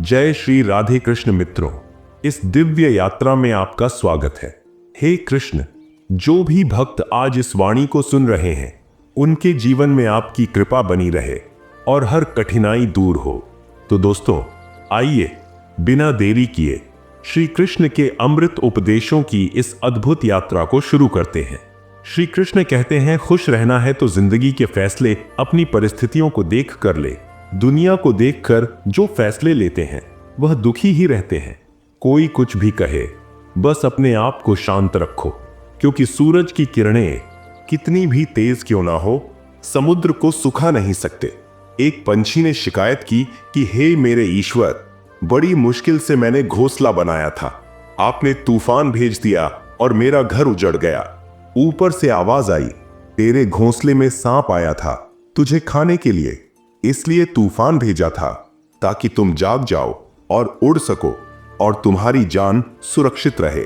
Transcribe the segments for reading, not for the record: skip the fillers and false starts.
जय श्री राधे कृष्ण मित्रों, इस दिव्य यात्रा में आपका स्वागत है। हे कृष्ण, जो भी भक्त आज इस वाणी को सुन रहे हैं उनके जीवन में आपकी कृपा बनी रहे और हर कठिनाई दूर हो। तो दोस्तों, आइए बिना देरी किए श्री कृष्ण के अमृत उपदेशों की इस अद्भुत यात्रा को शुरू करते हैं। श्री कृष्ण कहते हैं, खुश रहना है तो जिंदगी के फैसले अपनी परिस्थितियों को देख कर ले। दुनिया को देखकर जो फैसले लेते हैं वह दुखी ही रहते हैं। कोई कुछ भी कहे, बस अपने आप को शांत रखो, क्योंकि सूरज की किरणें कितनी भी तेज क्यों ना हो, समुद्र को सुखा नहीं सकते। एक पंछी ने शिकायत की कि हे मेरे ईश्वर, बड़ी मुश्किल से मैंने घोंसला बनाया था, आपने तूफान भेज दिया और मेरा घर उजड़ गया। ऊपर से आवाज आई, तेरे घोंसले में सांप आया था तुझे खाने के लिए, इसलिए तूफान भेजा था ताकि तुम जाग जाओ और उड़ सको और तुम्हारी जान सुरक्षित रहे।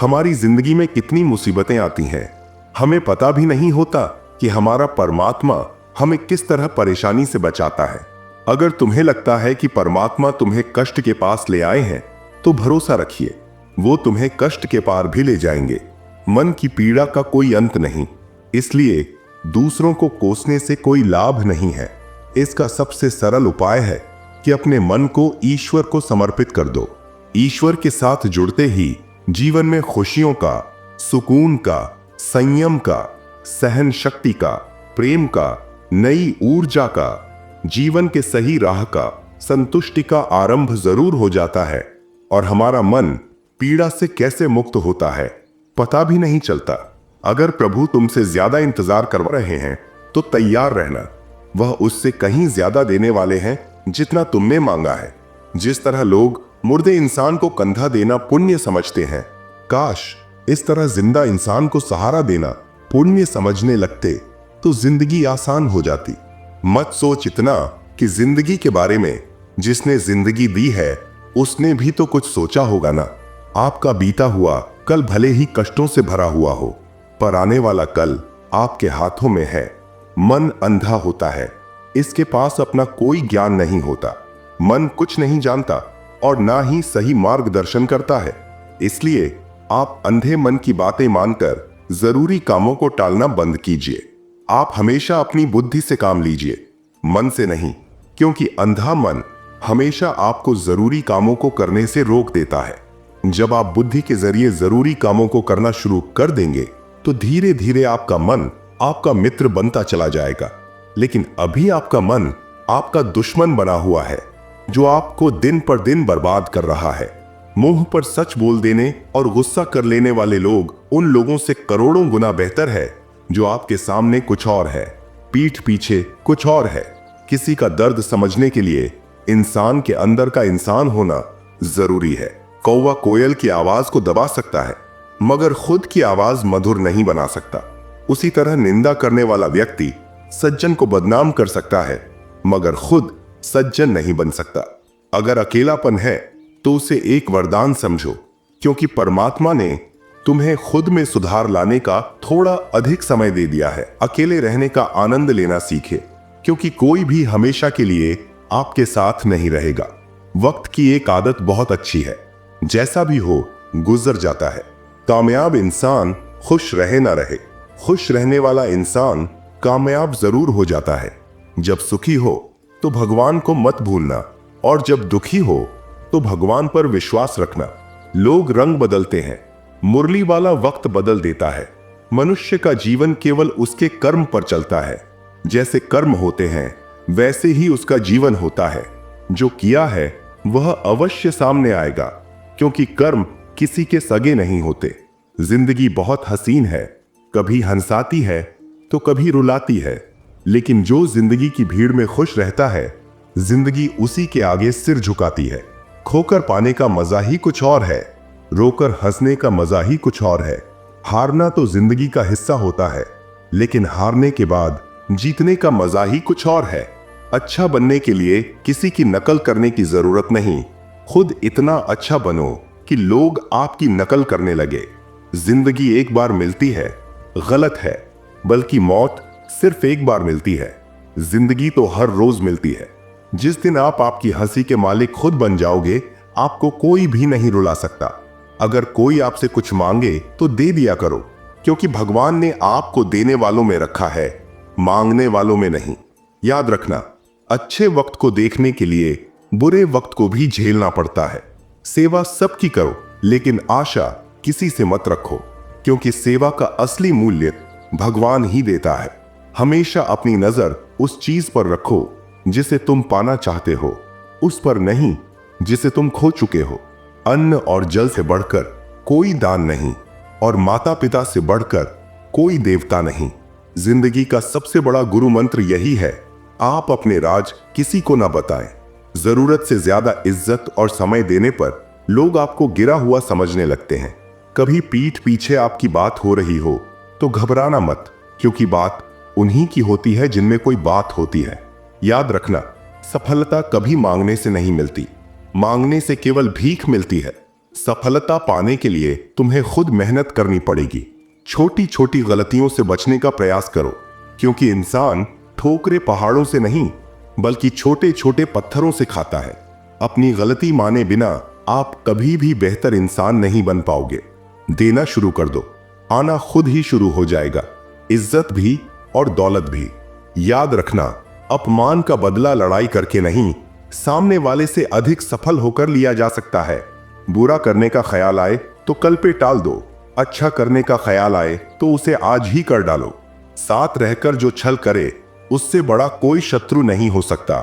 हमारी जिंदगी में कितनी मुसीबतें आती हैं, हमें पता भी नहीं होता कि हमारा परमात्मा हमें किस तरह परेशानी से बचाता है। अगर तुम्हें लगता है कि परमात्मा तुम्हें कष्ट के पास ले आए हैं तो भरोसा रखिए, वो तुम्हें कष्ट के पार भी ले जाएंगे। मन की पीड़ा का कोई अंत नहीं, इसलिए दूसरों को कोसने से कोई लाभ नहीं है। इसका सबसे सरल उपाय है कि अपने मन को ईश्वर को समर्पित कर दो। ईश्वर के साथ जुड़ते ही जीवन में खुशियों का, सुकून का, संयम का, सहन शक्ति का, प्रेम का, नई ऊर्जा का, जीवन के सही राह का, संतुष्टि का आरंभ जरूर हो जाता है और हमारा मन पीड़ा से कैसे मुक्त होता है पता भी नहीं चलता। अगर प्रभु तुमसे ज्यादा इंतजार करवा रहे हैं तो तैयार रहना, वह उससे कहीं ज्यादा देने वाले हैं जितना तुमने मांगा है। जिस तरह लोग मुर्दे इंसान को कंधा देना पुण्य समझते हैं, काश इस तरह जिंदा इंसान को सहारा देना पुण्य समझने लगते तो जिंदगी आसान हो जाती। मत सोच इतना कि जिंदगी के बारे में, जिसने जिंदगी दी है उसने भी तो कुछ सोचा होगा ना। आपका बीता हुआ कल भले ही कष्टों से भरा हुआ हो, पर आने वाला कल आपके हाथों में है। मन अंधा होता है, इसके पास अपना कोई ज्ञान नहीं होता। मन कुछ नहीं जानता और ना ही सही मार्गदर्शन करता है, इसलिए आप अंधे मन की बातें मानकर जरूरी कामों को टालना बंद कीजिए। आप हमेशा अपनी बुद्धि से काम लीजिए, मन से नहीं, क्योंकि अंधा मन हमेशा आपको जरूरी कामों को करने से रोक देता है। जब आप बुद्धि के जरिए जरूरी कामों को करना शुरू कर देंगे तो धीरे धीरे आपका मन आपका मित्र बनता चला जाएगा। लेकिन अभी आपका मन आपका दुश्मन बना हुआ है, जो आपको दिन पर दिन बर्बाद कर रहा है। मुंह पर सच बोल देने और गुस्सा कर लेने वाले लोग उन लोगों से करोड़ों गुना बेहतर है जो आपके सामने कुछ और है, पीठ पीछे कुछ और है। किसी का दर्द समझने के लिए इंसान के अंदर का इंसान होना जरूरी है। कौवा कोयल की आवाज को दबा सकता है, मगर खुद की आवाज मधुर नहीं बना सकता। उसी तरह निंदा करने वाला व्यक्ति सज्जन को बदनाम कर सकता है, मगर खुद सज्जन नहीं बन सकता। अगर अकेलापन है तो उसे एक वरदान समझो, क्योंकि परमात्मा ने तुम्हें खुद में सुधार लाने का थोड़ा अधिक समय दे दिया है। अकेले रहने का आनंद लेना सीखे, क्योंकि कोई भी हमेशा के लिए आपके साथ नहीं रहेगा। वक्त की एक आदत बहुत अच्छी है, जैसा भी हो गुजर जाता है। कामयाब इंसान खुश रहे ना रहे, खुश रहने वाला इंसान कामयाब जरूर हो जाता है। जब सुखी हो तो भगवान को मत भूलना, और जब दुखी हो तो भगवान पर विश्वास रखना। लोग रंग बदलते हैं, मुरली वाला वक्त बदल देता है। मनुष्य का जीवन केवल उसके कर्म पर चलता है। जैसे कर्म होते हैं वैसे ही उसका जीवन होता है। जो किया है वह अवश्य सामने आएगा, क्योंकि कर्म किसी के सगे नहीं होते। जिंदगी बहुत हसीन है, कभी हंसाती है तो कभी रुलाती है, लेकिन जो जिंदगी की भीड़ में खुश रहता है जिंदगी उसी के आगे सिर झुकाती है। खोकर पाने का मजा ही कुछ और है, रोकर हंसने का मजा ही कुछ और है। हारना तो जिंदगी का हिस्सा होता है, लेकिन हारने के बाद जीतने का मजा ही कुछ और है। अच्छा बनने के लिए किसी की नकल करने की जरूरत नहीं, खुद इतना अच्छा बनो कि लोग आपकी नकल करने लगे। जिंदगी एक बार मिलती है, गलत है, बल्कि मौत सिर्फ एक बार मिलती है। जिंदगी तो हर रोज मिलती है। जिस दिन आप आपकी हंसी के मालिक खुद बन जाओगे, आपको कोई भी नहीं रुला सकता। अगर कोई आपसे कुछ मांगे तो दे दिया करो, क्योंकि भगवान ने आपको देने वालों में रखा है, मांगने वालों में नहीं। याद रखना, अच्छे वक्त को देखने के लिए बुरे वक्त को भी झेलना पड़ता है। सेवा सबकी करो, लेकिन आशा किसी से मत रखो, क्योंकि सेवा का असली मूल्य भगवान ही देता है। हमेशा अपनी नजर उस चीज पर रखो जिसे तुम पाना चाहते हो, उस पर नहीं जिसे तुम खो चुके हो। अन्न और जल से बढ़कर कोई दान नहीं, और माता पिता से बढ़कर कोई देवता नहीं। जिंदगी का सबसे बड़ा गुरु मंत्र यही है, आप अपने राज किसी को ना बताएं। जरूरत से ज्यादा इज्जत और समय देने पर लोग आपको गिरा हुआ समझने लगते हैं। कभी पीठ पीछे आपकी बात हो रही हो तो घबराना मत, क्योंकि बात उन्हीं की होती है जिनमें कोई बात होती है। याद रखना, सफलता कभी मांगने से नहीं मिलती, मांगने से केवल भीख मिलती है। सफलता पाने के लिए तुम्हें खुद मेहनत करनी पड़ेगी। छोटी छोटी गलतियों से बचने का प्रयास करो, क्योंकि इंसान ठोकरे पहाड़ों से नहीं बल्कि छोटे छोटे पत्थरों से खाता है। अपनी गलती माने बिना आप कभी भी बेहतर इंसान नहीं बन पाओगे। देना शुरू कर दो, आना खुद ही शुरू हो जाएगा, इज्जत भी और दौलत भी। याद रखना, अपमान का बदला लड़ाई करके नहीं, सामने वाले से अधिक सफल होकर लिया जा सकता है। बुरा करने का ख्याल आए तो कल पे टाल दो, अच्छा करने का ख्याल आए तो उसे आज ही कर डालो। साथ रहकर जो छल करे उससे बड़ा कोई शत्रु नहीं हो सकता,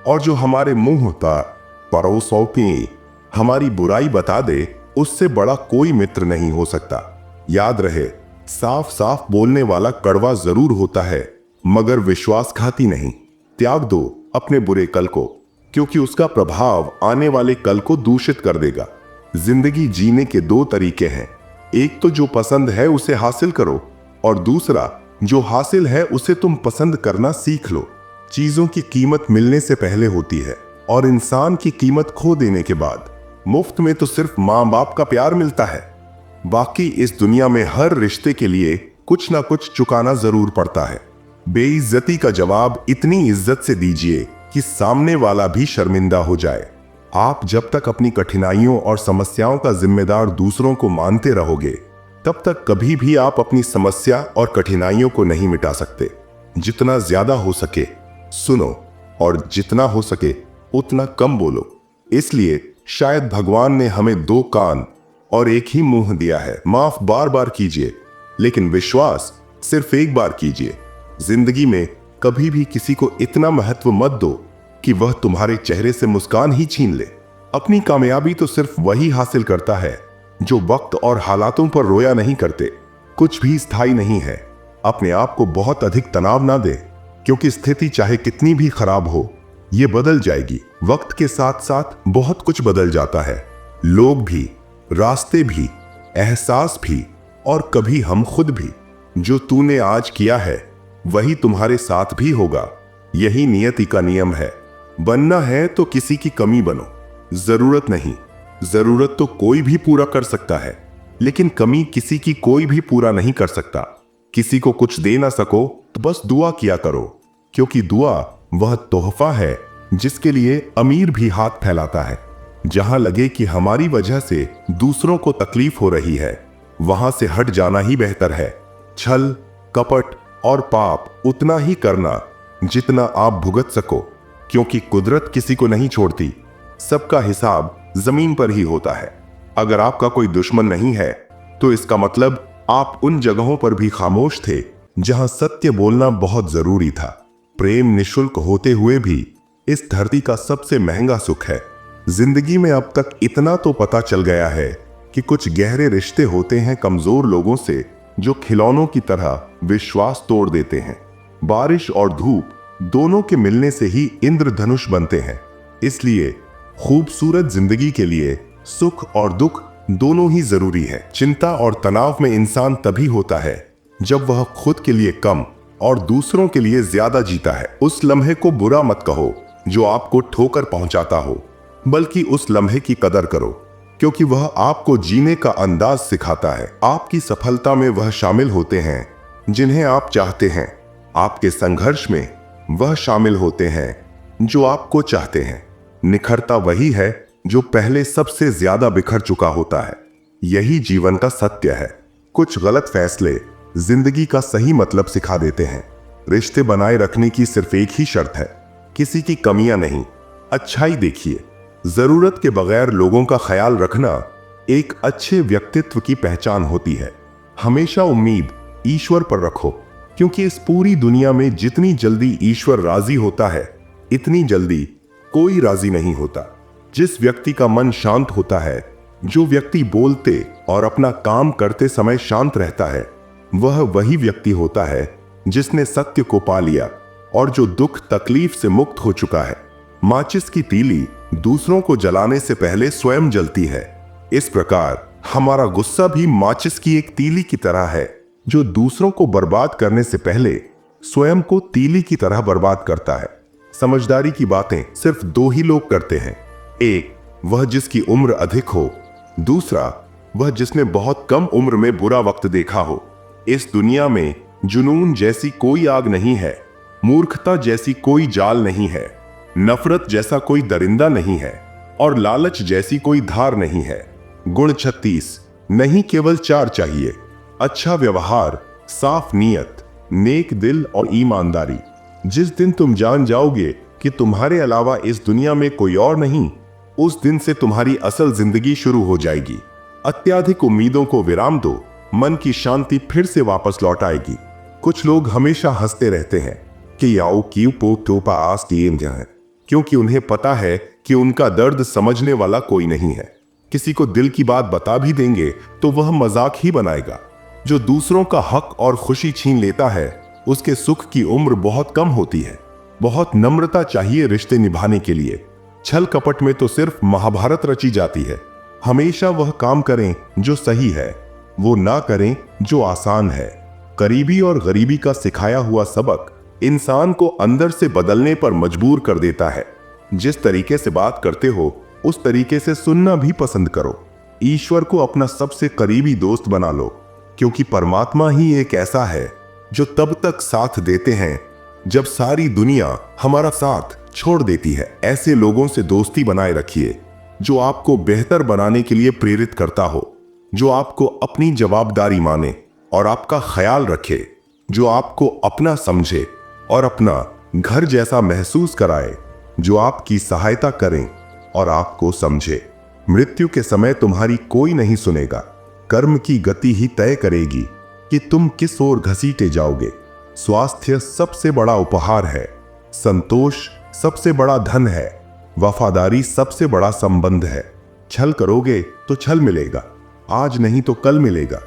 और जो हमारे मुंह परोसों पे हमारी बुराई बता दे उससे बड़ा कोई मित्र नहीं हो सकता। याद रहे, साफ साफ बोलने वाला कड़वा जरूर होता है, मगर विश्वासघाती नहीं। त्याग दो अपने बुरे कल को, क्योंकि उसका प्रभाव आने वाले कल को दूषित कर देगा। जिंदगी जीने के दो तरीके हैं, एक तो जो पसंद है उसे हासिल करो, और दूसरा जो हासिल है उसे तुम पसंद करना सीख लो। चीजों की कीमत मिलने से पहले होती है, और इंसान की कीमत खो देने के बाद। मुफ्त में तो सिर्फ माँ बाप का प्यार मिलता है, बाकी इस दुनिया में हर रिश्ते के लिए कुछ ना कुछ चुकाना जरूर पड़ता है। बेइज्जती का जवाब इतनी इज्जत से दीजिए कि सामने वाला भी शर्मिंदा हो जाए। आप जब तक अपनी कठिनाइयों और समस्याओं का जिम्मेदार दूसरों को मानते रहोगे, तब तक कभी भी आप अपनी समस्या और कठिनाइयों को नहीं मिटा सकते। जितना ज्यादा हो सके सुनो, और जितना हो सके उतना कम बोलो। इसलिए शायद भगवान ने हमें दो कान और एक ही मुंह दिया है। माफ बार बार कीजिए, लेकिन विश्वास सिर्फ एक बार कीजिए। जिंदगी में कभी भी किसी को इतना महत्व मत दो कि वह तुम्हारे चेहरे से मुस्कान ही छीन ले। अपनी कामयाबी तो सिर्फ वही हासिल करता है जो वक्त और हालातों पर रोया नहीं करते। कुछ भी स्थायी नहीं है। अपने आप को बहुत अधिक तनाव ना दे, क्योंकि स्थिति चाहे कितनी भी खराब हो, ये बदल जाएगी। वक्त के साथ साथ बहुत कुछ बदल जाता है, लोग भी, रास्ते भी, एहसास भी, और कभी हम खुद भी। जो तूने आज किया है वही तुम्हारे साथ भी होगा। यही नियति का नियम है। बनना है तो किसी की कमी बनो, जरूरत नहीं। जरूरत तो कोई भी पूरा कर सकता है, लेकिन कमी किसी की कोई भी पूरा नहीं कर सकता। किसी को कुछ दे ना सको तो बस दुआ किया करो, क्योंकि दुआ वह तोहफा है जिसके लिए अमीर भी हाथ फैलाता है। जहां लगे कि हमारी वजह से दूसरों को तकलीफ हो रही है, वहां से हट जाना ही बेहतर है। छल, कपट और पाप उतना ही करना जितना आप भुगत सको, क्योंकि कुदरत किसी को नहीं छोड़ती। सबका हिसाब जमीन पर ही होता है। अगर आपका कोई दुश्मन नहीं है तो इसका मतलब आप उन जगहों पर भी खामोश थे जहां सत्य बोलना बहुत जरूरी था। प्रेम निशुल्क होते हुए भी इस धरती का सबसे महंगा सुख है। जिंदगी में अब तक इतना तो पता चल गया है कि कुछ गहरे रिश्ते होते हैं कमजोर लोगों से, जो खिलौनों की तरह विश्वास तोड़ देते हैं। बारिश और धूप दोनों के मिलने से ही इंद्रधनुष बनते हैं। इसलिए खूबसूरत जिंदगी के लिए सुख और दुख दोनों ही जरूरी है। चिंता और तनाव में इंसान तभी होता है जब वह खुद के लिए कम और दूसरों के लिए ज्यादा जीता है। उस लम्हे को बुरा मत कहो जो आपको ठोकर पहुंचाता हो, बल्कि उस लम्हे की कदर करो, क्योंकि वह आपको जीने का अंदाज सिखाता है। आपकी सफलता में वह शामिल होते हैं जिन्हें आप चाहते हैं। आपके संघर्ष में वह शामिल होते हैं जो आपको चाहते हैं। निखरता वही है जो पहले सबसे ज्यादा बिखर चुका होता है। यही जीवन का सत्य है। कुछ गलत फैसले जिंदगी का सही मतलब सिखा देते हैं। रिश्ते बनाए रखने की सिर्फ एक ही शर्त है, किसी की कमियां नहीं, अच्छाई देखिए। जरूरत के बगैर लोगों का ख्याल रखना एक अच्छे व्यक्तित्व की पहचान होती है। हमेशा उम्मीद ईश्वर पर रखो, क्योंकि इस पूरी दुनिया में जितनी जल्दी ईश्वर राजी होता है, इतनी जल्दी कोई राजी नहीं होता। जिस व्यक्ति का मन शांत होता है, जो व्यक्ति बोलते और अपना काम करते समय शांत रहता है, वह वही व्यक्ति होता है जिसने सत्य को पा लिया और जो दुख तकलीफ से मुक्त हो चुका है। माचिस की तीली दूसरों को जलाने से पहले स्वयं जलती है। इस प्रकार हमारा गुस्सा भी माचिस की एक तीली की तरह है, जो दूसरों को बर्बाद करने से पहले स्वयं को तीली की तरह बर्बाद करता है। समझदारी की बातें सिर्फ दो ही लोग करते हैं, एक वह जिसकी उम्र अधिक हो, दूसरा वह जिसने बहुत कम उम्र में बुरा वक्त देखा हो। इस दुनिया में जुनून जैसी कोई आग नहीं है, मूर्खता जैसी कोई जाल नहीं है, नफरत जैसा कोई दरिंदा नहीं है और लालच जैसी कोई धार नहीं है। गुण 36 नहीं, केवल 4 चाहिए। अच्छा व्यवहार, साफ नीयत, नेक दिल और ईमानदारी। जिस दिन तुम जान जाओगे कि तुम्हारे अलावा इस दुनिया में कोई और नहीं, उस दिन से तुम्हारी असल जिंदगी शुरू हो जाएगी। अत्याधिक उम्मीदों को विराम दो, मन की शांति फिर से वापस लौट आएगी। कुछ लोग हमेशा हंसते रहते हैं कि याओ क्यों पो टोपा आस टीएम जाए, क्योंकि उन्हें पता है कि उनका दर्द समझने वाला कोई नहीं है। किसी को दिल की बात बता भी देंगे तो वह मजाक ही बनाएगा। जो दूसरों का हक और खुशी छीन लेता है, उसके सुख की उम्र बहुत कम होती है। बहुत नम्रता चाहिए रिश्ते निभाने के लिए। छल कपट में तो सिर्फ महाभारत रची जाती है। हमेशा वह काम करें जो सही है, वो ना करें जो आसान है। करीबी और गरीबी का सिखाया हुआ सबक इंसान को अंदर से बदलने पर मजबूर कर देता है। जिस तरीके से बात करते हो, उस तरीके से सुनना भी पसंद करो। ईश्वर को अपना सबसे करीबी दोस्त बना लो, क्योंकि परमात्मा ही एक ऐसा है जो तब तक साथ देते हैं जब सारी दुनिया हमारा साथ छोड़ देती है। ऐसे लोगों से दोस्ती बनाए रखिए जो आपको बेहतर बनाने के लिए प्रेरित करता हो, जो आपको अपनी जवाबदारी माने और आपका ख्याल रखे, जो आपको अपना समझे और अपना घर जैसा महसूस कराए, जो आपकी सहायता करें और आपको समझे। मृत्यु के समय तुम्हारी कोई नहीं सुनेगा। कर्म की गति ही तय करेगी कि तुम किस ओर घसीटे जाओगे। स्वास्थ्य सबसे बड़ा उपहार है, संतोष सबसे बड़ा धन है, वफादारी सबसे बड़ा संबंध है। छल करोगे तो छल मिलेगा, आज नहीं तो कल मिलेगा।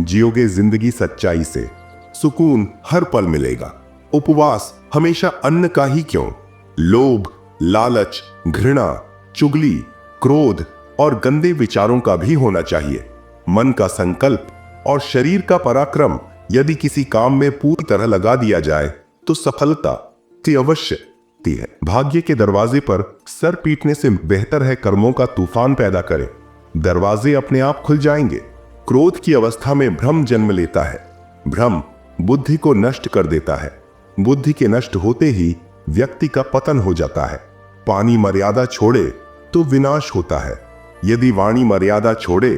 जियोगे जिंदगी सच्चाई से, सुकून हर पल मिलेगा। उपवास हमेशा अन्न का ही क्यों, लोभ, लालच, घृणा, चुगली, क्रोध और गंदे विचारों का भी होना चाहिए। मन का संकल्प और शरीर का पराक्रम यदि किसी काम में पूरी तरह लगा दिया जाए तो सफलता की अवश्य है। भाग्य के दरवाजे पर सर पीटने से बेहतर है कर्मों का तूफान पैदा करें। दरवाजे अपने आप खुल जाएंगे। क्रोध की अवस्था में भ्रम जन्म लेता है। भ्रम बुद्धि को नष्ट कर देता है। बुद्धि के नष्ट होते ही व्यक्ति का पतन हो जाता है। पानी मर्यादा छोड़े तो विनाश होता है, यदि वाणी मर्यादा छोड़े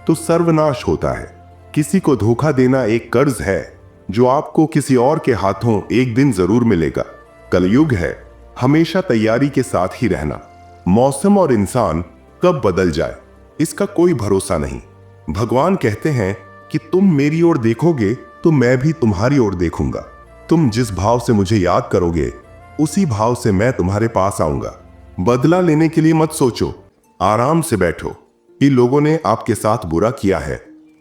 तो सर्वनाश होता है। किसी को धोखा देना एक कर्ज है जो आपको किसी और के हाथों एक दिन जरूर मिलेगा। कलयुग है, हमेशा तैयारी के साथ ही रहना। मौसम और इंसान कब बदल जाए इसका कोई भरोसा नहीं। भगवान कहते हैं कि तुम मेरी ओर देखोगे तो मैं भी तुम्हारी ओर देखूंगा। तुम जिस भाव से मुझे याद करोगे उसी भाव से मैं तुम्हारे पास आऊंगा। बदला लेने के लिए मत सोचो, आराम से बैठो। ये लोगों ने आपके साथ बुरा किया है,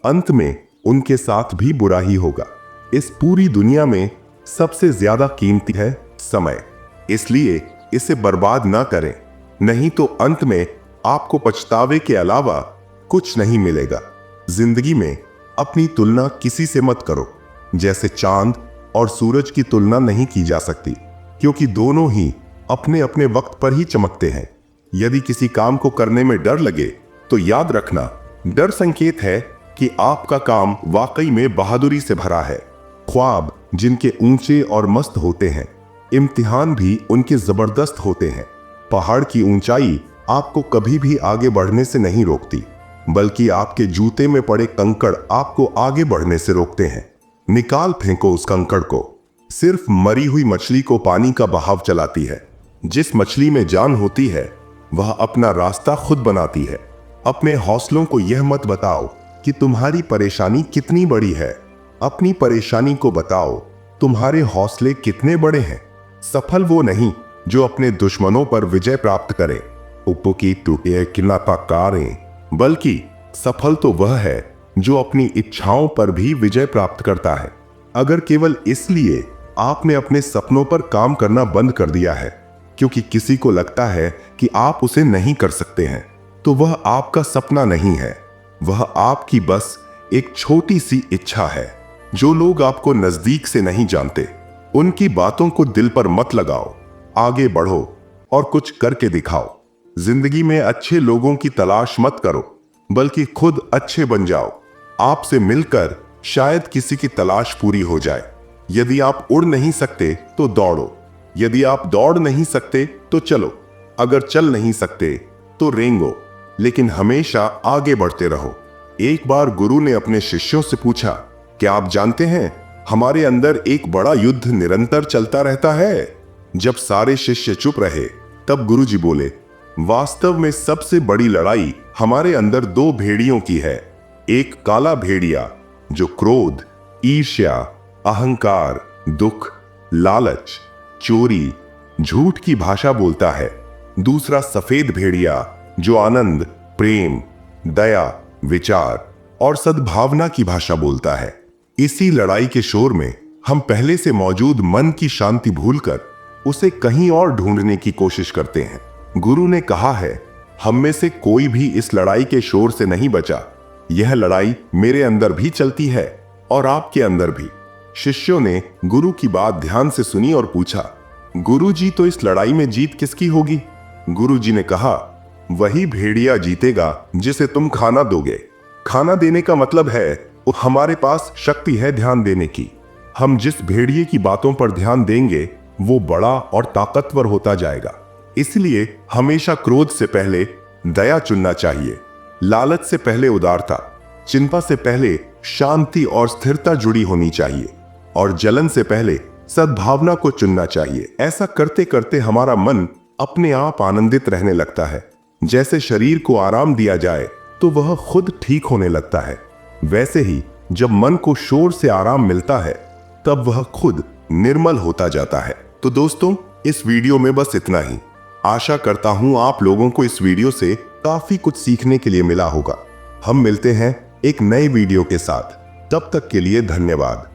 अंत में उनके साथ भी बुरा ही होगा। इस पूरी दुनिया में सबसे ज्यादा कीमती है समय, इसलिए इसे बर्बाद ना करें, नहीं तो अंत में आपको पछतावे के अलावा कुछ नहीं मिलेगा। जिंदगी में अपनी तुलना किसी से मत करो। जैसे चांद और सूरज की तुलना नहीं की जा सकती, क्योंकि दोनों ही अपने अपने वक्त पर ही चमकते हैं। यदि किसी काम को करने में डर लगे तो याद रखना, डर संकेत है कि आपका काम वाकई में बहादुरी से भरा है। ख्वाब जिनके ऊंचे और मस्त होते हैं, इम्तिहान भी उनके जबरदस्त होते हैं। पहाड़ की ऊंचाई आपको कभी भी आगे बढ़ने से नहीं रोकती, बल्कि आपके जूते में पड़े कंकड़ आपको आगे बढ़ने से रोकते हैं। निकाल फेंको उस कंकड़ को। सिर्फ मरी हुई मछली को पानी का बहाव चलाती है। जिस मछली में जान होती है वह अपना रास्ता खुद बनाती है। अपने हौसलों को यह मत बताओ कि तुम्हारी परेशानी कितनी बड़ी है। अपनी परेशानी को बताओ तुम्हारे हौसले कितने बड़े हैं। सफल वो नहीं जो अपने दुश्मनों पर विजय प्राप्त करे, उपकी टूटे किलाकारें, बल्कि सफल तो वह है जो अपनी इच्छाओं पर भी विजय प्राप्त करता है। अगर केवल इसलिए आपने अपने सपनों पर काम करना बंद कर दिया है क्योंकि किसी को लगता है कि आप उसे नहीं कर सकते हैं, तो वह आपका सपना नहीं है, वह आपकी बस एक छोटी सी इच्छा है। जो लोग आपको नजदीक से नहीं जानते, उनकी बातों को दिल पर मत लगाओ। आगे बढ़ो और कुछ करके दिखाओ। जिंदगी में अच्छे लोगों की तलाश मत करो, बल्कि खुद अच्छे बन जाओ। आपसे मिलकर शायद किसी की तलाश पूरी हो जाए। यदि आप उड़ नहीं सकते तो दौड़ो, यदि आप दौड़ नहीं सकते तो चलो, अगर चल नहीं सकते तो रेंगो, लेकिन हमेशा आगे बढ़ते रहो। एक बार गुरु ने अपने शिष्यों से पूछा, क्या आप जानते हैं हमारे अंदर एक बड़ा युद्ध निरंतर चलता रहता है? जब सारे शिष्य चुप रहे तब गुरु जी बोले, वास्तव में सबसे बड़ी लड़ाई हमारे अंदर दो भेड़ियों की है। एक काला भेड़िया जो क्रोध, ईर्ष्या, अहंकार, दुख, लालच, चोरी, झूठ की भाषा बोलता है। दूसरा सफेद भेड़िया जो आनंद, प्रेम, दया, विचार और सद्भावना की भाषा बोलता है। इसी लड़ाई के शोर में हम पहले से मौजूद मन की शांति भूलकर उसे कहीं और ढूंढने की कोशिश करते हैं। गुरु ने कहा है, हम में से कोई भी इस लड़ाई के शोर से नहीं बचा। यह लड़ाई मेरे अंदर भी चलती है और आपके अंदर भी। शिष्यों ने गुरु की बात ध्यान से सुनी और पूछा, गुरु जी, तो इस लड़ाई में जीत किसकी होगी? गुरु जी ने कहा, वही भेड़िया जीतेगा जिसे तुम खाना दोगे। खाना देने का मतलब है वो हमारे पास शक्ति है ध्यान देने की। हम जिस भेड़िए की बातों पर ध्यान देंगे वो बड़ा और ताकतवर होता जाएगा। इसलिए हमेशा क्रोध से पहले दया चुनना चाहिए, लालच से पहले उदारता, चिंता से पहले शांति और स्थिरता जुड़ी होनी चाहिए और जलन से पहले सद्भावना को चुनना चाहिए। ऐसा करते करते हमारा मन अपने आप आनंदित रहने लगता है। जैसे शरीर को आराम दिया जाए तो वह खुद ठीक होने लगता है, वैसे ही जब मन को शोर से आराम मिलता है तब वह खुद निर्मल होता जाता है। तो दोस्तों, इस वीडियो में बस इतना ही। आशा करता हूं आप लोगों को इस वीडियो से काफी कुछ सीखने के लिए मिला होगा। हम मिलते हैं एक नए वीडियो के साथ, तब तक के लिए धन्यवाद।